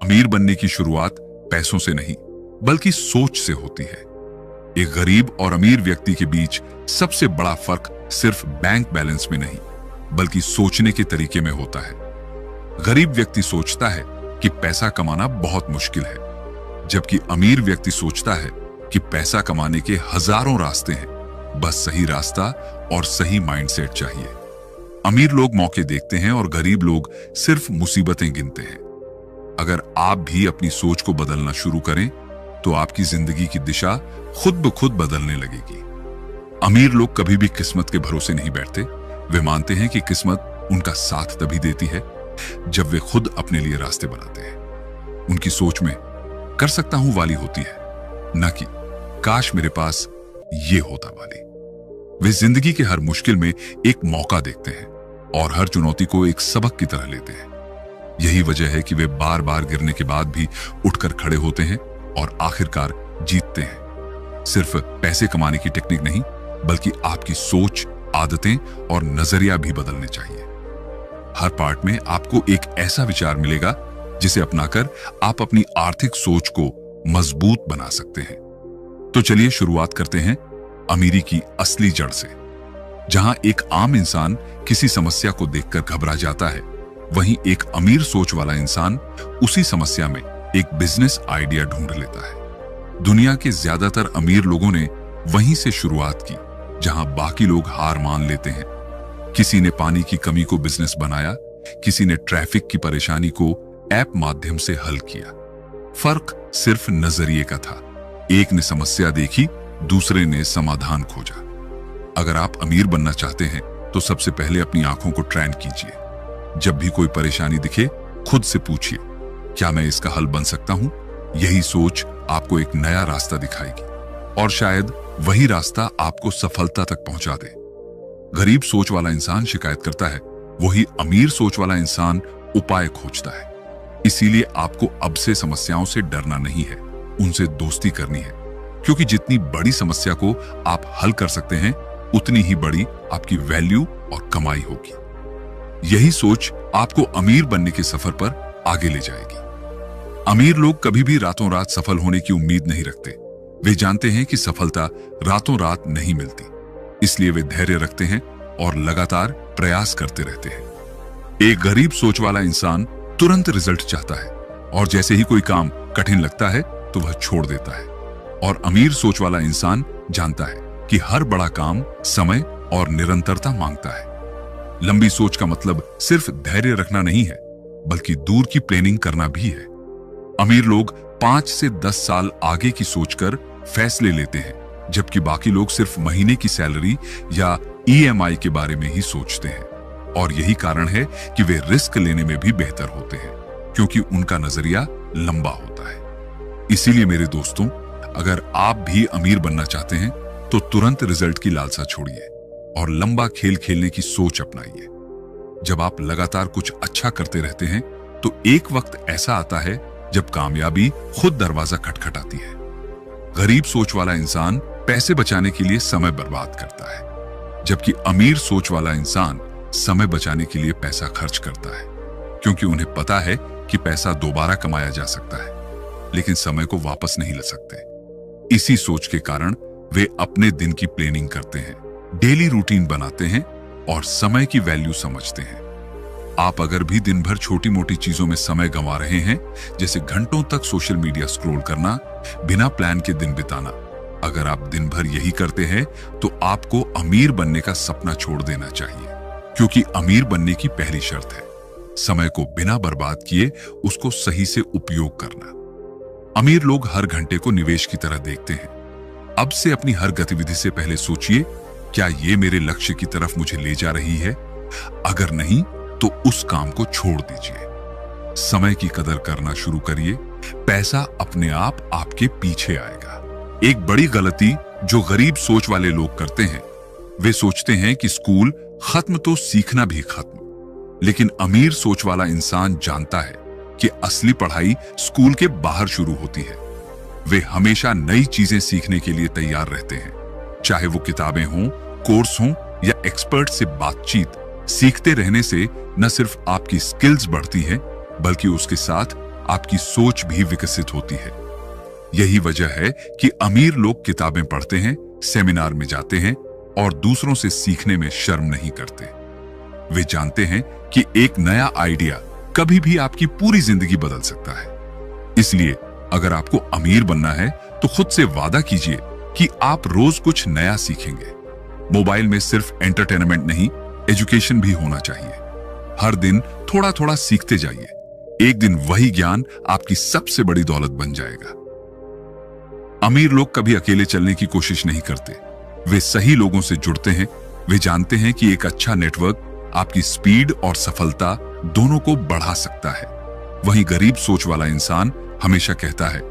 अमीर बनने की शुरुआत पैसों से नहीं, बल्कि सोच से होती है। एक गरीब और अमीर व्यक्ति के बीच सबसे बड़ा फर्क सिर्फ बैंक बैलेंस में नहीं, बल्कि सोचने के तरीके में होता है। गरीब व्यक्ति सोचता है कि पैसा कमाना बहुत मुश्किल है, जबकि अमीर व्यक्ति सोचता है कि पैसा कमाने के हजारों रास्ते हैं, बस सही रास्ता और सही माइंडसेट चाहिए। अमीर लोग मौके देखते हैं और गरीब लोग सिर्फ मुसीबतें गिनते हैं। अगर आप भी अपनी सोच को बदलना शुरू करें तो आपकी जिंदगी की दिशा खुद ब खुद बदलने लगेगी। अमीर लोग कभी भी किस्मत के भरोसे नहीं बैठते। वे मानते हैं कि किस्मत उनका साथ तभी देती है जब वे खुद अपने लिए रास्ते बनाते हैं। उनकी सोच में कर सकता हूं वाली होती है, न कि काश मेरे पास ये होता वाली। वे जिंदगी के हर मुश्किल में एक मौका देखते हैं और हर चुनौती को एक सबक की तरह लेते हैं। यही वजह है कि वे बार बार गिरने के बाद भी उठकर खड़े होते हैं और आखिरकार जीतते हैं। सिर्फ पैसे कमाने की टेक्निक नहीं, बल्कि आपकी सोच, आदतें और नजरिया भी बदलने चाहिए। हर पार्ट में आपको एक ऐसा विचार मिलेगा जिसे अपनाकर आप अपनी आर्थिक सोच को मजबूत बना सकते हैं। तो चलिए शुरुआत करते हैं अमीरी की असली जड़ से। जहां एक आम इंसान किसी समस्या को देखकर घबरा जाता है, वहीं एक अमीर सोच वाला इंसान उसी समस्या में एक बिजनेस आइडिया ढूंढ लेता है। दुनिया के ज्यादातर अमीर लोगों ने वहीं से शुरुआत की जहां बाकी लोग हार मान लेते हैं। किसी ने पानी की कमी को बिजनेस बनाया, किसी ने ट्रैफिक की परेशानी को ऐप माध्यम से हल किया। फर्क सिर्फ नजरिए का था। एक ने समस्या देखी, दूसरे ने समाधान खोजा। अगर आप अमीर बनना चाहते हैं तो सबसे पहले अपनी आंखों को ट्रेन कीजिए। जब भी कोई परेशानी दिखे, खुद से पूछिए, क्या मैं इसका हल बन सकता हूं? यही सोच आपको एक नया रास्ता दिखाएगी और शायद वही रास्ता आपको सफलता तक पहुंचा दे। गरीब सोच वाला इंसान शिकायत करता है, वही अमीर सोच वाला इंसान उपाय खोजता है। इसीलिए आपको अब से समस्याओं से डरना नहीं है, उनसे दोस्ती करनी है, क्योंकि जितनी बड़ी समस्या को आप हल कर सकते हैं, उतनी ही बड़ी आपकी वैल्यू और कमाई होगी। यही सोच आपको अमीर बनने के सफर पर आगे ले जाएगी। अमीर लोग कभी भी रातों रात सफल होने की उम्मीद नहीं रखते। वे जानते हैं कि सफलता रातों रात नहीं मिलती, इसलिए वे धैर्य रखते हैं और लगातार प्रयास करते रहते हैं। एक गरीब सोच वाला इंसान तुरंत रिजल्ट चाहता है और जैसे ही कोई काम कठिन लगता है तो वह छोड़ देता है। और अमीर सोच वाला इंसान जानता है कि हर बड़ा काम समय और निरंतरता मांगता है। लंबी सोच का मतलब सिर्फ धैर्य रखना नहीं है, बल्कि दूर की प्लानिंग करना भी है। अमीर लोग 5 से 10 साल आगे की सोचकर फैसले लेते हैं, जबकि बाकी लोग सिर्फ महीने की सैलरी या EMI के बारे में ही सोचते हैं। और यही कारण है कि वे रिस्क लेने में भी बेहतर होते हैं, क्योंकि उनका नजरिया लंबा होता है। इसीलिए मेरे दोस्तों, अगर आप भी अमीर बनना चाहते हैं तो तुरंत रिजल्ट की लालसा छोड़िए और लंबा खेल खेलने की सोच अपनाइए। जब आप लगातार कुछ अच्छा करते रहते हैं तो एक वक्त ऐसा आता है जब कामयाबी खुद दरवाजा खटखटाती है। गरीब सोच वाला इंसान पैसे बचाने के लिए समय बर्बाद करता है, जबकि अमीर सोच वाला इंसान समय बचाने के लिए पैसा खर्च करता है, क्योंकि उन्हें पता है कि पैसा दोबारा कमाया जा सकता है, लेकिन समय को वापस नहीं ले सकते। इसी सोच के कारण वे अपने दिन की प्लानिंग करते हैं, डेली रूटीन बनाते हैं और समय की वैल्यू समझते हैं। आप अगर भी दिन भर छोटी मोटी चीजों में समय गंवा रहे हैं, जैसे घंटों तक सोशल मीडिया स्क्रॉल करना, बिना प्लान के दिन बिताना, अगर आप दिन भर यही करते हैं तो आपको अमीर बनने का सपना छोड़ देना चाहिए, क्योंकि अमीर बनने की पहली शर्त है समय को बिना बर्बाद किए उसको सही से उपयोग करना। अमीर लोग हर घंटे को निवेश की तरह देखते हैं। अब से अपनी हर गतिविधि से पहले सोचिए, क्या ये मेरे लक्ष्य की तरफ मुझे ले जा रही है? अगर नहीं तो उस काम को छोड़ दीजिए। समय की कदर करना शुरू करिए, पैसा अपने आप आपके पीछे आएगा। एक बड़ी गलती जो गरीब सोच वाले लोग करते हैं, वे सोचते हैं कि स्कूल खत्म तो सीखना भी खत्म। लेकिन अमीर सोच वाला इंसान जानता है कि असली पढ़ाई स्कूल के बाहर शुरू होती है। वे हमेशा नई चीजें सीखने के लिए तैयार रहते हैं, चाहे वो किताबें हों, कोर्स हों या एक्सपर्ट से बातचीत। सीखते रहने से न सिर्फ आपकी स्किल्स बढ़ती हैं, बल्कि उसके साथ आपकी सोच भी विकसित होती है। यही वजह है कि अमीर लोग किताबें पढ़ते हैं, सेमिनार में जाते हैं और दूसरों से सीखने में शर्म नहीं करते। वे जानते हैं कि एक नया आइडिया कभी भी आपकी पूरी जिंदगी बदल सकता है। इसलिए अगर आपको अमीर बनना है तो खुद से वादा कीजिए कि आप रोज कुछ नया सीखेंगे। मोबाइल में सिर्फ एंटरटेनमेंट नहीं, एजुकेशन भी होना चाहिए। हर दिन थोड़ा थोड़ा सीखते जाइए। एक दिन वही ज्ञान आपकी सबसे बड़ी दौलत बन जाएगा। अमीर लोग कभी अकेले चलने की कोशिश नहीं करते। वे सही लोगों से जुड़ते हैं। वे जानते हैं कि एक अच्छा नेटवर्क आपकी स्पीड और सफलता दोनों को बढ़ा सकता है। वहीं गरीब सोच वाला इंसान हमेशा कहता है,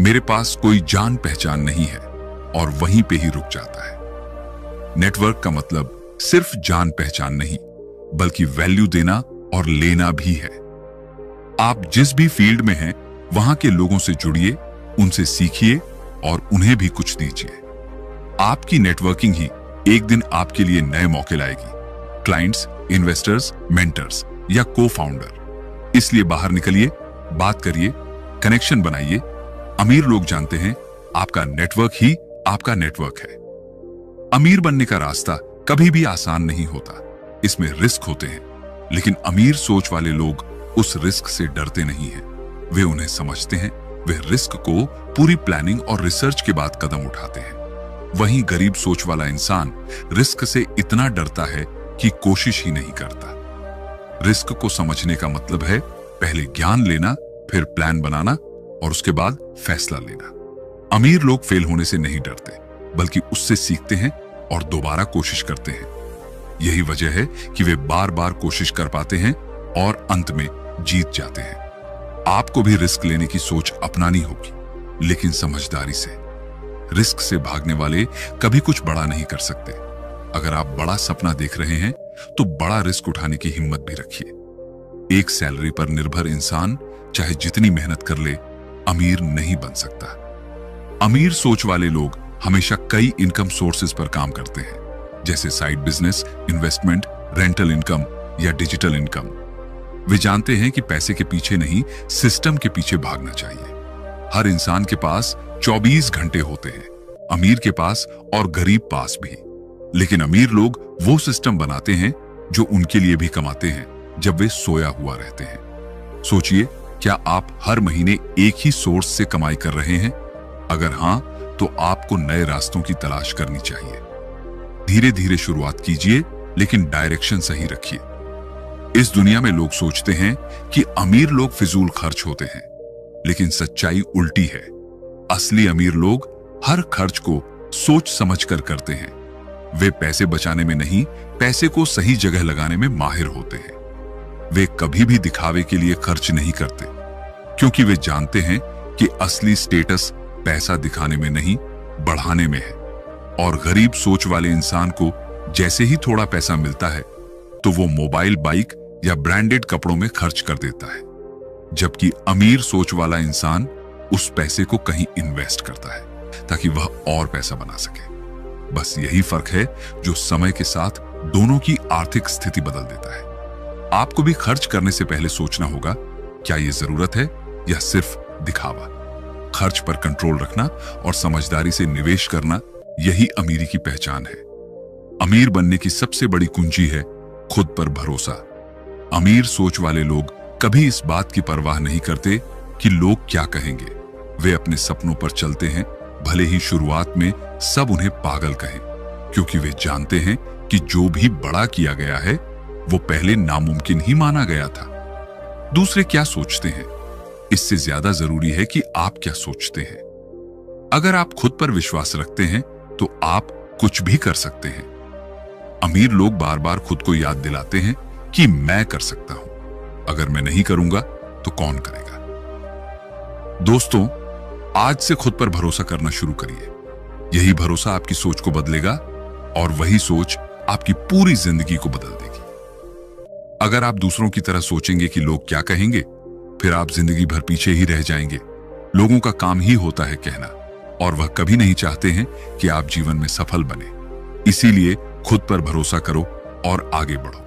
मेरे पास कोई जान पहचान नहीं है, और वहीं पे ही रुक जाता है। नेटवर्क का मतलब सिर्फ जान पहचान नहीं, बल्कि वैल्यू देना और लेना भी है। आप जिस भी फील्ड में हैं, वहां के लोगों से जुड़िए, उनसे सीखिए और उन्हें भी कुछ दीजिए। आपकी नेटवर्किंग ही एक दिन आपके लिए नए मौके लाएगी। क्लाइंट्स, इन्वेस्टर्स, मेंटर्स या को-फाउंडर। इसलिए बाहर निकलिए, बात करिए, कनेक्शन बनाइए। अमीर लोग जानते हैं आपका नेटवर्क ही आपका नेटवर्क है। अमीर बनने का रास्ता कभी भी आसान नहीं होता। इसमें रिस्क होते हैं, लेकिन अमीर सोच वाले लोग उस रिस्क से डरते नहीं हैं। वे उन्हें समझते हैं। वे रिस्क को पूरी प्लानिंग और रिसर्च के बाद कदम उठाते हैं। वहीं गरीब सोच वाला इंसान रिस्क से इतना डरता है कि कोशिश ही नहीं करता। रिस्क को समझने का मतलब है पहले ज्ञान लेना, फिर प्लान बनाना और उसके बाद फैसला लेना। अमीर लोग फेल होने से नहीं डरते, बल्कि उससे सीखते हैं और दोबारा कोशिश करते हैं। यही वजह है कि वे बार बार कोशिश कर पाते हैं और अंत में जीत जाते हैं। आपको भी रिस्क लेने की सोच अपनानी होगी, लेकिन समझदारी से। रिस्क से भागने वाले कभी कुछ बड़ा नहीं कर सकते। अगर आप बड़ा सपना देख रहे हैं तो बड़ा रिस्क उठाने की हिम्मत भी रखिए। एक सैलरी पर निर्भर इंसान चाहे जितनी मेहनत कर ले, अमीर नहीं बन सकता। अमीर सोच वाले लोग हमेशा कई इनकम सोर्सेज पर काम करते हैं, जैसे side business, investment, rental income या डिजिटल इनकम। वे जानते हैं कि पैसे के पीछे नहीं, सिस्टम के पीछे भागना चाहिए। हर इंसान के पास 24 घंटे होते हैं, अमीर के पास और गरीब पास भी। लेकिन अमीर लोग वो सिस्टम बनाते हैं जो उनके लिए भी कमाते हैं जब वे सोया हुआ रहते हैं। सोचिए, क्या आप हर महीने एक ही सोर्स से कमाई कर रहे हैं? अगर हां, तो आपको नए रास्तों की तलाश करनी चाहिए। धीरे धीरे शुरुआत कीजिए, लेकिन डायरेक्शन सही रखिए। इस दुनिया में लोग सोचते हैं कि अमीर लोग फिजूल खर्च होते हैं, लेकिन सच्चाई उल्टी है। असली अमीर लोग हर खर्च को सोच समझकर करते हैं। वे पैसे बचाने में नहीं, पैसे को सही जगह लगाने में माहिर होते हैं। वे कभी भी दिखावे के लिए खर्च नहीं करते, क्योंकि वे जानते हैं कि असली स्टेटस पैसा दिखाने में नहीं, बढ़ाने में है। और गरीब सोच वाले इंसान को जैसे ही थोड़ा पैसा मिलता है तो वो मोबाइल, बाइक या ब्रांडेड कपड़ों में खर्च कर देता है, जबकि अमीर सोच वाला इंसान उस पैसे को कहीं इन्वेस्ट करता है ताकि वह और पैसा बना सके। बस यही फर्क है जो समय के साथ दोनों की आर्थिक स्थिति बदल देता है। आपको भी खर्च करने से पहले सोचना होगा, क्या यह जरूरत है या सिर्फ दिखावा। खर्च पर कंट्रोल रखना और समझदारी से निवेश करना, यही अमीरी की पहचान है। अमीर बनने की सबसे बड़ी कुंजी है खुद पर भरोसा। अमीर सोच वाले लोग कभी इस बात की परवाह नहीं करते कि लोग क्या कहेंगे। वे अपने सपनों पर चलते हैं, भले ही शुरुआत में सब उन्हें पागल कहें, क्योंकि वे जानते हैं कि जो भी बड़ा किया गया है वो पहले नामुमकिन ही माना गया था। दूसरे क्या सोचते हैं, इससे ज्यादा जरूरी है कि आप क्या सोचते हैं। अगर आप खुद पर विश्वास रखते हैं तो आप कुछ भी कर सकते हैं। अमीर लोग बार बार खुद को याद दिलाते हैं कि मैं कर सकता हूं, अगर मैं नहीं करूंगा तो कौन करेगा। दोस्तों, आज से खुद पर भरोसा करना शुरू करिए। यही भरोसा आपकी सोच को बदलेगा और वही सोच आपकी पूरी जिंदगी को बदल देगी। अगर आप दूसरों की तरह सोचेंगे कि लोग क्या कहेंगे, फिर आप जिंदगी भर पीछे ही रह जाएंगे। लोगों का काम ही होता है कहना, और वह कभी नहीं चाहते हैं कि आप जीवन में सफल बने। इसीलिए खुद पर भरोसा करो और आगे बढ़ो।